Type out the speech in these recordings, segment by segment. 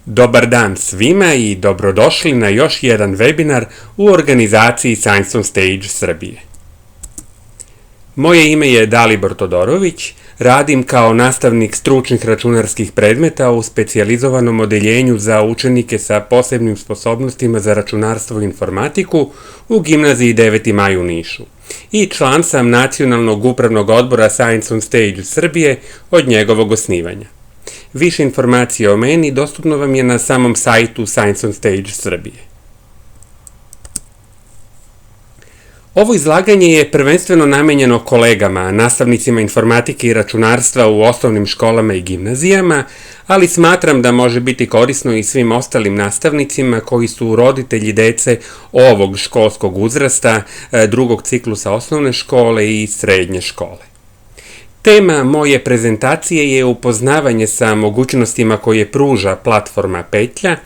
Dobar dan svima i dobrodošli na još jedan webinar u organizaciji Science on Stage Srbije. Moje ime je Dalibor Todorović, radim kao nastavnik stručnih računarskih predmeta u specijalizovanom odeljenju za učenike sa posebnim sposobnostima za računarstvo i informatiku u gimnaziji 9. maj u Nišu i član sam Nacionalnog upravnog odbora Science on Stage Srbije od njegovog osnivanja. Više informacija o meni dostupno vam je na samom sajtu Science on Stage Srbije. Ovo izlaganje je prvenstveno namenjeno kolegama, nastavnicima informatike i računarstva u osnovnim školama i gimnazijama, ali smatram da može biti korisno i svim ostalim nastavnicima koji su roditelji dece ovog školskog uzrasta, drugog ciklusa osnovne škole i srednje škole. Tema moje prezentacije je upoznavanje sa mogućnostima koje pruža platforma Petlja,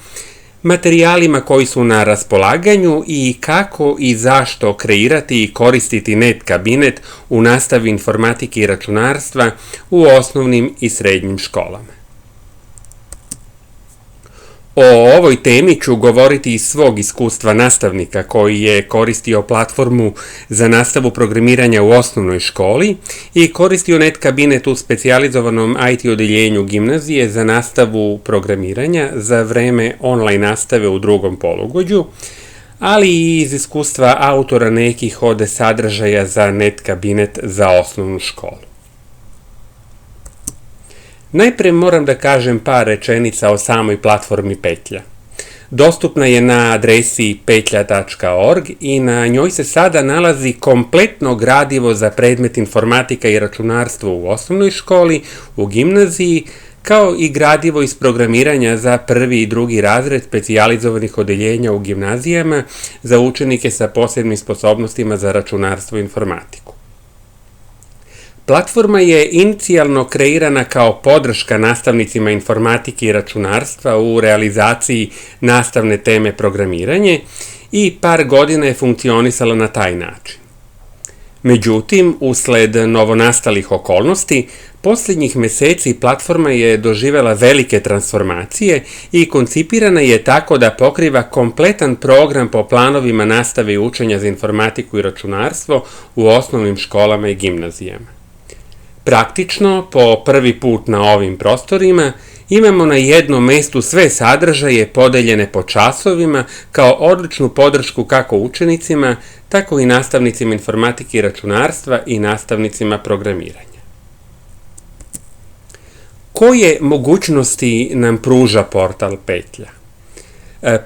materijalima koji su na raspolaganju i kako i zašto kreirati i koristiti net kabinet u nastavi informatike i računarstva u osnovnim i srednjim školama. O ovoj temi ću govoriti iz svog iskustva nastavnika koji je koristio platformu za nastavu programiranja u osnovnoj školi i koristio net kabinet u specijalizovanom IT odeljenju gimnazije za nastavu programiranja za vreme online nastave u drugom polugođu, ali i iz iskustva autora nekih od sadržaja za net kabinet za osnovnu školu. Najpre moram da kažem par rečenica o samoj platformi Petlja. Dostupna je na adresi petlja.org i na njoj se sada nalazi kompletno gradivo za predmet informatika i računarstvo u osnovnoj školi, u gimnaziji, kao i gradivo iz programiranja za prvi i drugi razred specijalizovanih odeljenja u gimnazijama za učenike sa posebnim sposobnostima za računarstvo i informatiku. Platforma je inicijalno kreirana kao podrška nastavnicima informatike i računarstva u realizaciji nastavne teme programiranje i par godina je funkcionisala na taj način. Međutim, usled novonastalih okolnosti, posljednjih meseci platforma je doživela velike transformacije i koncipirana je tako da pokriva kompletan program po planovima nastave i učenja za informatiku i računarstvo u osnovnim školama i gimnazijama. Praktično, po prvi put na ovim prostorima, imamo na jednom mestu sve sadržaje podeljene po časovima kao odličnu podršku kako učenicima, tako i nastavnicima informatike i računarstva i nastavnicima programiranja. Koje mogućnosti nam pruža portal Petlja?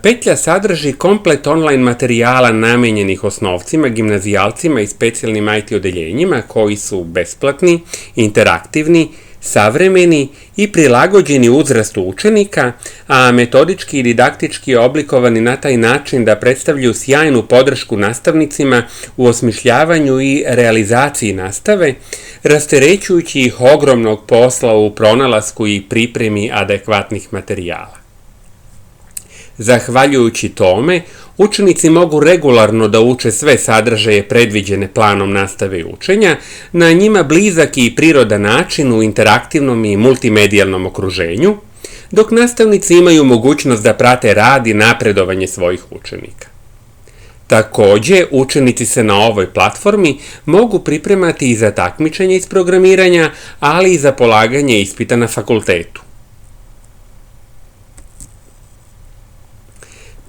Petlja sadrži komplet online materijala namenjenih osnovcima, gimnazijalcima i specijalnim IT odeljenjima koji su besplatni, interaktivni, savremeni i prilagođeni uzrastu učenika, a metodički i didaktički oblikovani na taj način da predstavljaju sjajnu podršku nastavnicima u osmišljavanju i realizaciji nastave, rasterećujući ih ogromnog posla u pronalasku i pripremi adekvatnih materijala. Zahvaljujući tome, učenici mogu regularno da uče sve sadržaje predviđene planom nastave i učenja na njima blizak i prirodan način u interaktivnom i multimedijalnom okruženju, dok nastavnici imaju mogućnost da prate rad i napredovanje svojih učenika. Takođe, učenici se na ovoj platformi mogu pripremati i za takmičenje iz programiranja, ali i za polaganje ispita na fakultetu.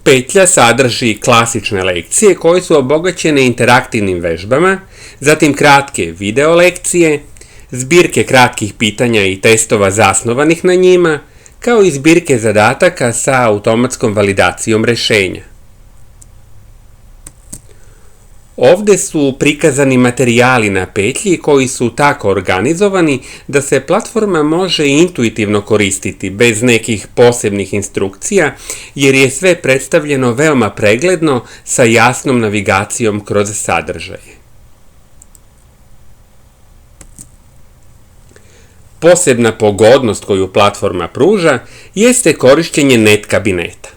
Petlja sadrži klasične lekcije koje su obogaćene interaktivnim vežbama, zatim kratke video lekcije, zbirke kratkih pitanja i testova zasnovanih na njima, kao i zbirke zadataka sa automatskom validacijom rešenja. Ovde su prikazani materijali na Petlji koji su tako organizovani da se platforma može intuitivno koristiti bez nekih posebnih instrukcija, jer je sve predstavljeno veoma pregledno sa jasnom navigacijom kroz sadržaje. Posebna pogodnost koju platforma pruža jeste korišćenje net kabineta.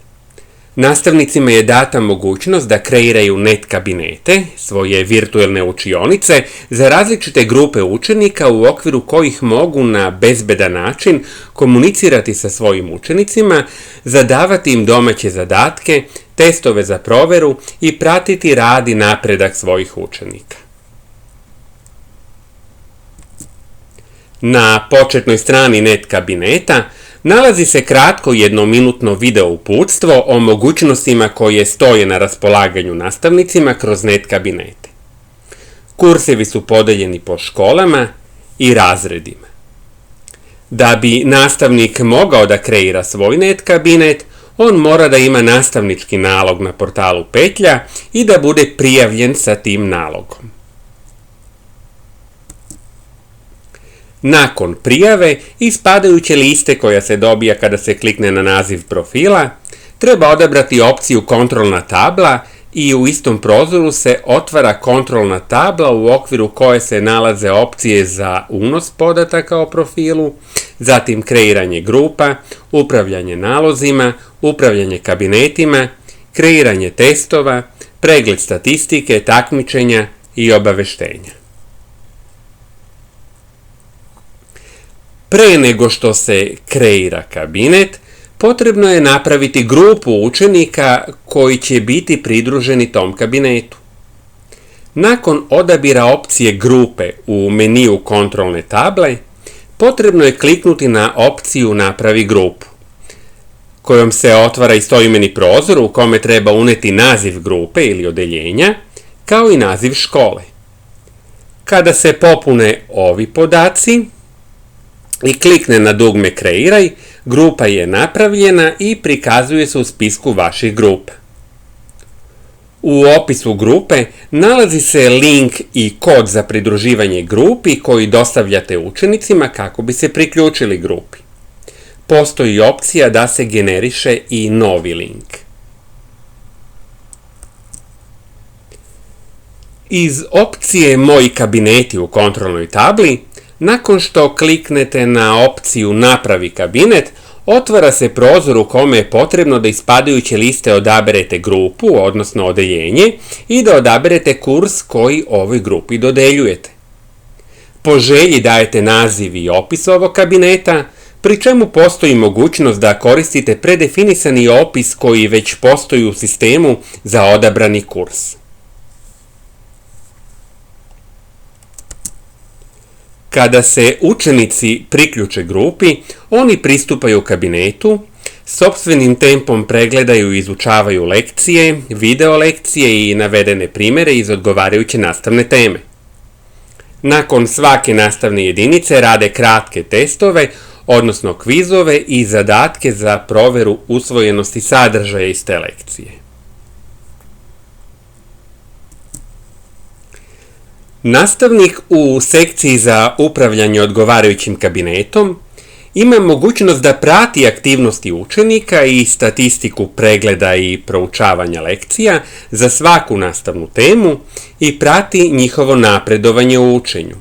Nastavnicima je data mogućnost da kreiraju net kabinete, svoje virtualne učionice, za različite grupe učenika u okviru kojih mogu na bezbedan način komunicirati sa svojim učenicima, zadavati im domaće zadatke, testove za proveru i pratiti rad i napredak svojih učenika. Na početnoj strani net kabineta nalazi se kratko jednominutno video uputstvo o mogućnostima koje stoje na raspolaganju nastavnicima kroz net kabinete. Kursevi su podeljeni po školama i razredima. Da bi nastavnik mogao da kreira svoj net kabinet, on mora da ima nastavnički nalog na portalu Petlja i da bude prijavljen sa tim nalogom. Nakon prijave iz padajuće liste koja se dobija kada se klikne na naziv profila, treba odabrati opciju kontrolna tabla i u istom prozoru se otvara kontrolna tabla u okviru koje se nalaze opcije za unos podataka o profilu, zatim kreiranje grupa, upravljanje nalozima, upravljanje kabinetima, kreiranje testova, pregled statistike, takmičenja i obaveštenja. Pre nego što se kreira kabinet, potrebno je napraviti grupu učenika koji će biti pridruženi tom kabinetu. Nakon odabira opcije grupe u meniju kontrolne table, potrebno je kliknuti na opciju Napravi grupu, kojom se otvara istoimeni prozor u kome treba uneti naziv grupe ili odeljenja, kao i naziv škole. Kada se popune ovi podaci i klikne na dugme Kreiraj, grupa je napravljena i prikazuje se u spisku vaših grupa. U opisu grupe nalazi se link i kod za pridruživanje grupi koji dostavljate učenicima kako bi se priključili grupi. Postoji opcija da se generiše i novi link. Iz opcije Moji kabineti u kontrolnoj tabli, nakon što kliknete na opciju Napravi kabinet, otvara se prozor u kome je potrebno da iz padajuće liste odaberete grupu, odnosno odeljenje, i da odaberete kurs koji ovoj grupi dodeljujete. Po želji dajete naziv i opis ovog kabineta, pri čemu postoji mogućnost da koristite predefinisani opis koji već postoji u sistemu za odabrani kurs. Kada se učenici priključe grupi, oni pristupaju kabinetu, sopstvenim tempom pregledaju i izučavaju lekcije, video lekcije i navedene primere iz odgovarajuće nastavne teme. Nakon svake nastavne jedinice rade kratke testove, odnosno kvizove i zadatke za proveru usvojenosti sadržaja iz te lekcije. Nastavnik u sekciji za upravljanje odgovarajućim kabinetom ima mogućnost da prati aktivnosti učenika i statistiku pregleda i proučavanja lekcija za svaku nastavnu temu i prati njihovo napredovanje u učenju.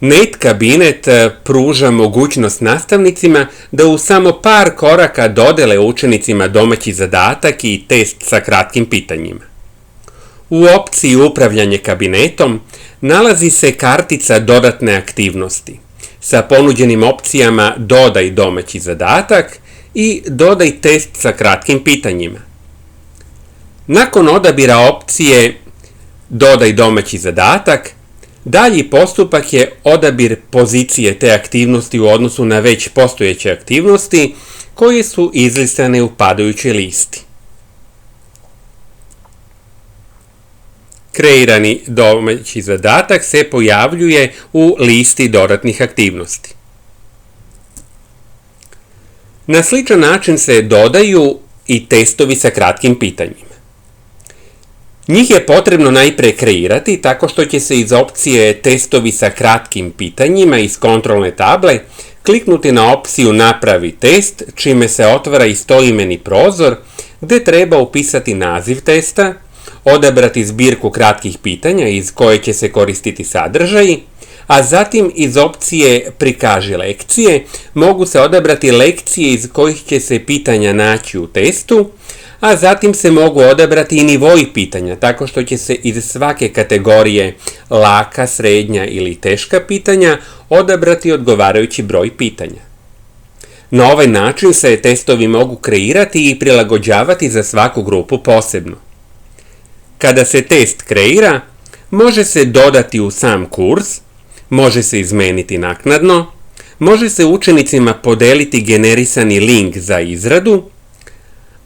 Net kabinet pruža mogućnost nastavnicima da u samo par koraka dodele učenicima domaći zadatak i test sa kratkim pitanjima. U opciji Upravljanje kabinetom nalazi se kartica Dodatne aktivnosti sa ponuđenim opcijama Dodaj domaći zadatak i Dodaj test sa kratkim pitanjima. Nakon odabira opcije Dodaj domaći zadatak, dalji postupak je odabir pozicije te aktivnosti u odnosu na već postojeće aktivnosti koje su izlistane u padajućoj listi. Kreirani domaći zadatak se pojavljuje u listi dodatnih aktivnosti. Na sličan način se dodaju i testovi sa kratkim pitanjima. Njih je potrebno najpre kreirati tako što će se iz opcije Testovi sa kratkim pitanjima iz kontrolne table kliknuti na opciju Napravi test, čime se otvara istoimeni prozor gde treba upisati naziv testa, odabrati zbirku kratkih pitanja iz koje će se koristiti sadržaji, a zatim iz opcije Prikaži lekcije mogu se odabrati lekcije iz kojih će se pitanja naći u testu, a zatim se mogu odabrati i nivoi pitanja, tako što će se iz svake kategorije laka, srednja ili teška pitanja odabrati odgovarajući broj pitanja. Na ovaj način se testovi mogu kreirati i prilagođavati za svaku grupu posebno. Kada se test kreira, može se dodati u sam kurs, može se izmeniti naknadno, može se učenicima podeliti generisani link za izradu,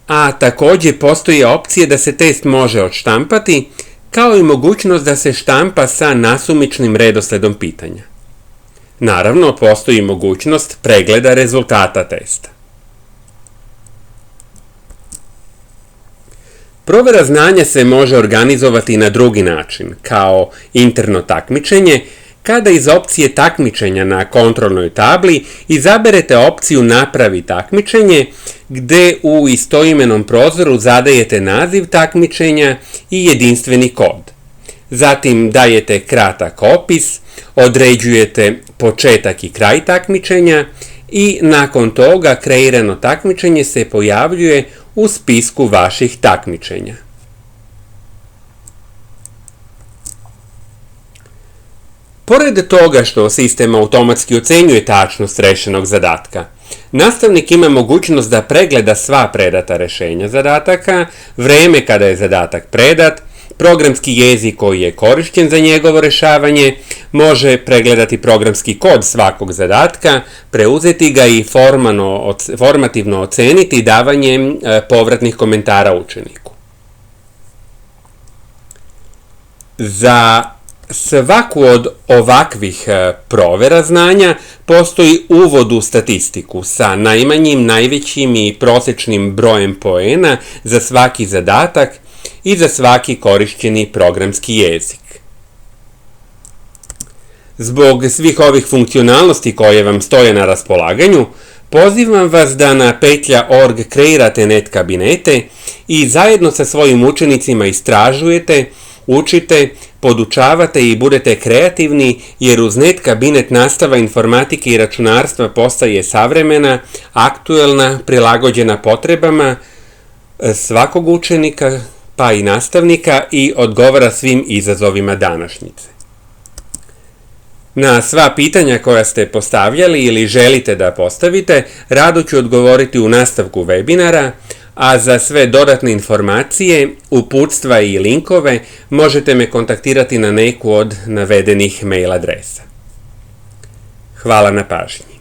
a također postoji opcija da se test može odštampati, kao i mogućnost da se štampa sa nasumičnim redosledom pitanja. Naravno, postoji mogućnost pregleda rezultata testa. Provera znanja se može organizovati na drugi način, kao interno takmičenje, kada iz opcije takmičenja na kontrolnoj tabli izaberete opciju Napravi takmičenje, gde u istoimenom prozoru zadajete naziv takmičenja i jedinstveni kod. Zatim dajete kratak opis, određujete početak i kraj takmičenja i nakon toga kreirano takmičenje se pojavljuje u spisku vaših takmičenja. Pored toga što sistem automatski ocenjuje tačnost rešenog zadatka, nastavnik ima mogućnost da pregleda sva predata rešenja zadataka, vreme kada je zadatak predat, programski jezik koji je korišćen za njegovo rešavanje, može pregledati programski kod svakog zadatka, preuzeti ga i formativno oceniti davanjem povratnih komentara učeniku. Za svaku od ovakvih provera znanja postoji uvod u statistiku sa najmanjim, najvećim i prosečnim brojem poena za svaki zadatak i za svaki korišćeni programski jezik. Zbog svih ovih funkcionalnosti koje vam stoje na raspolaganju, pozivam vas da na petlja.org kreirate net kabinete i zajedno sa svojim učenicima istražujete, učite, podučavate i budete kreativni, jer uz net kabinet nastava informatike i računarstva postaje savremena, aktuelna, prilagođena potrebama svakog učenika, pa i nastavnika i odgovara svim izazovima današnjice. Na sva pitanja koja ste postavljali ili želite da postavite, rado ću odgovoriti u nastavku webinara, a za sve dodatne informacije, uputstva i linkove možete me kontaktirati na neku od navedenih mail adresa. Hvala na pažnji.